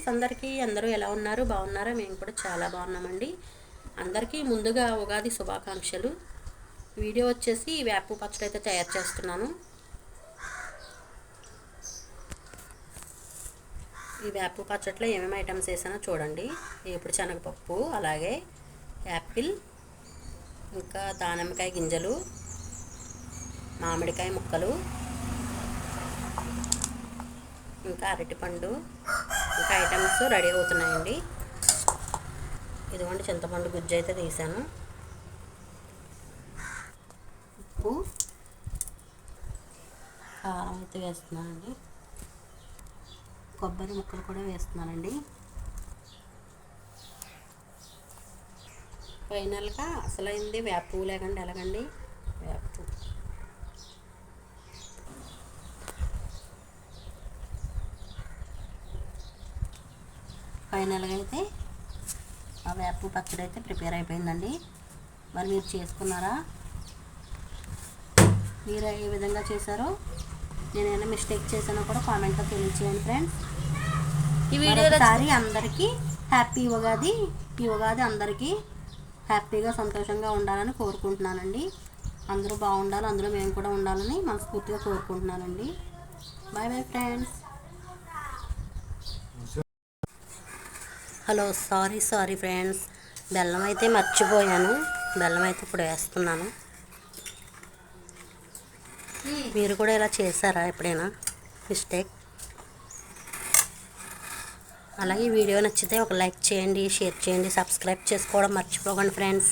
Friends, అందరూ ఎలా ఉన్నారు? బాగున్నారా? మేము కూడా చాలా బాగున్నామండి. అందరికీ ముందుగా ఉగాది శుభాకాంక్షలు. వీడియో వచ్చేసి వేప పచ్చడి అయితే తయారు చేస్తున్నాను. ఈ వేప పచ్చడిలో ఏమేమి ఐటమ్స్ వేసానో చూడండి. ఇప్పుడు శనగపప్పు, అలాగే యాపిల్, ఇంకా దానిమ్మకాయ గింజలు, మామిడికాయ ముక్కలు, ఇంకా అరటిపండు, ఇంకా ఐటమ్స్ రెడీ అవుతున్నాయండి. ఇదిగోండి చింతపండు గుజ్జు అయితే తీసాను. ఉప్పు, కారం అయితే వేస్తున్నానండి. కొబ్బరి ముక్కలు కూడా వేస్తున్నానండి. ఫైనల్గా అసలైంది వేపు లేకండి ఎలాగండి వేపు. ఫైనల్గా అయితే ఆ వేపు పచ్చడి అయితే ప్రిపేర్ అయిపోయిందండి. మరి మీరు చేసుకున్నారా? మీరు ఏ విధంగా చేశారో, నేనైనా మిస్టేక్ చేశానో కూడా కామెంట్లో తెలియచేయండి ఫ్రెండ్స్. ఈ వీడియోసారి అందరికీ హ్యాపీ ఉగాది. ఈ ఉగాది అందరికీ హ్యాపీగా సంతోషంగా ఉండాలని కోరుకుంటున్నానండి. అందరూ బాగుండాలి, అందులో మేము కూడా ఉండాలని మనస్ఫూర్తిగా కోరుకుంటున్నానండి. Bye bye friends. Hello, sorry friends, బెల్లం అయితే మర్చిపోయాను. బెల్లం అయితే ఇప్పుడు వేస్తున్నాను. మీరు కూడా ఇలా చేశారా ఎప్పుడైనా మిస్టేక్? అలాగే వీడియో నచ్చితే ఒక లైక్ చేయండి, షేర్ చేయండి, సబ్స్క్రైబ్ చేసుకోవడం మర్చిపోకండి ఫ్రెండ్స్.